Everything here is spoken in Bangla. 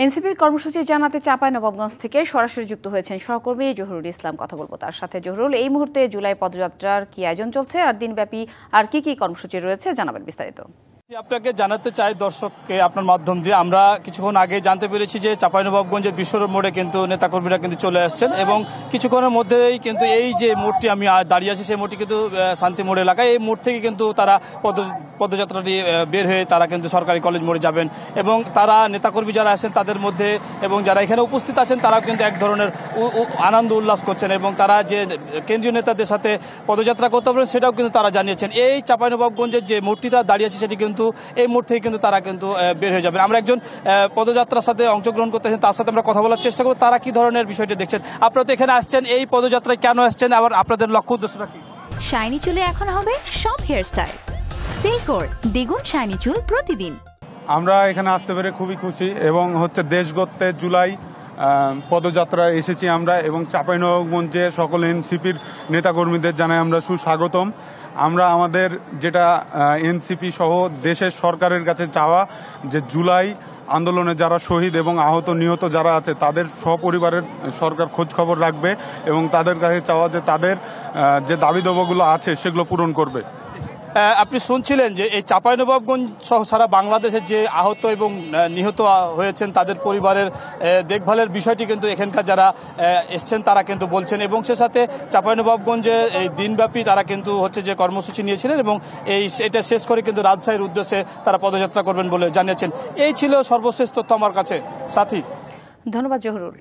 এনসিপির কর্মসূচি জানাতে চাঁপাইনবাবগঞ্জ থেকে সরাসরি যুক্ত হয়েছেন সহকর্মী জহুরুল ইসলাম। কথা বলবো তার সাথে। জহুরুল, এই মুহূর্তে জুলাই পদযাত্রার কি আয়োজন চলছে আর দিনব্যাপী আর কি কর্মসূচি রয়েছে, জানাবেন বিস্তারিত। আপনাকে জানাতে চাই দর্শককে আপনার মাধ্যম দিয়ে, আমরা কিছুক্ষণ আগে জানতে পেরেছি যে চাঁপাইনবাবগঞ্জের বিশ্ব মোড়ে কিন্তু নেতাকর্মীরা কিন্তু চলে আসছেন এবং কিছুক্ষণের মধ্যেই কিন্তু এই যে মোড়টি আমি দাঁড়িয়ে আছি সেই মোড়টি কিন্তু শান্তি মোড় এলাকায়। এই মোড় থেকে কিন্তু তারা পদযাত্রাটি বের হয়ে তারা কিন্তু সরকারি কলেজ মোড়ে যাবেন এবং তারা নেতাকর্মী যারা আছেন তাদের মধ্যে এবং যারা এখানে উপস্থিত আছেন তারাও কিন্তু এক ধরনের আনন্দ উল্লাস করছেন এবং তারা যে কেন্দ্রীয় নেতাদের সাথে পদযাত্রা করতে পারেন সেটাও কিন্তু তারা জানিয়েছেন। এই চাঁপাইনবাবগঞ্জের যে মোড়টিটা দাঁড়িয়ে আছে সেটি কিন্তু এই মুহূর্তে কিন্তু তারা কিন্তু বের হয়ে যাবেন। আমরা একজন পদযাত্রার সাথে অংশগ্রহণ করতেছেন, তার সাথে আমরা কথা বলার চেষ্টা করব তারা কি ধরনের বিষয়টি দেখছেন। আপনারা তো এখানে আসছেন, এই পদযাত্রায় কেন আসছেন, আবার আপনাদের লক্ষ্য উদ্দেশ্যটা কি? শাইনি চুলে এখন হবে সব হেয়ার স্টাইল। সিল্কোর দ্বিগুণ শাইনি চুল প্রতিদিন। আমরা এখানে আসতে পেরে খুবই খুশি এবং দেশ গড়তে জুলাই পদযাত্রায় এসেছি আমরা এবং চাঁপাইনবাবগঞ্জে সকল এনসিপির নেতাকর্মীদের জানাই আমরা সুস্বাগতম। আমরা আমাদের যেটা এনসিপি সহ দেশের সরকারের কাছে চাওয়া যে জুলাই আন্দোলনে যারা শহীদ এবং আহত নিহত যারা আছে তাদের সপরিবারের সরকার খোঁজ খবর রাখবে এবং তাদের কাছে চাওয়া যে তাদের যে দাবি দাবাগুলো আছে সেগুলো পূরণ করবে। আপনি শুনছিলেন যে এই চাঁপাইনবাবগঞ্জ সহ সারা বাংলাদেশে যে আহত এবং নিহত হয়েছেন তাদের পরিবারের দেখভালের বিষয়টি কিন্তু এখানকার যারা এসছেন তারা কিন্তু বলছেন এবং সে সাথে চাঁপাইনবাবগঞ্জে এই দিনব্যাপী তারা কিন্তু যে কর্মসূচি নিয়েছিলেন এবং এটা শেষ করে কিন্তু রাজশাহীর উদ্দেশ্যে তারা পদযাত্রা করবেন বলে জানিয়েছেন। এই ছিল সর্বশেষ তথ্য আমার কাছে। সাথী, ধন্যবাদ জহুরুল।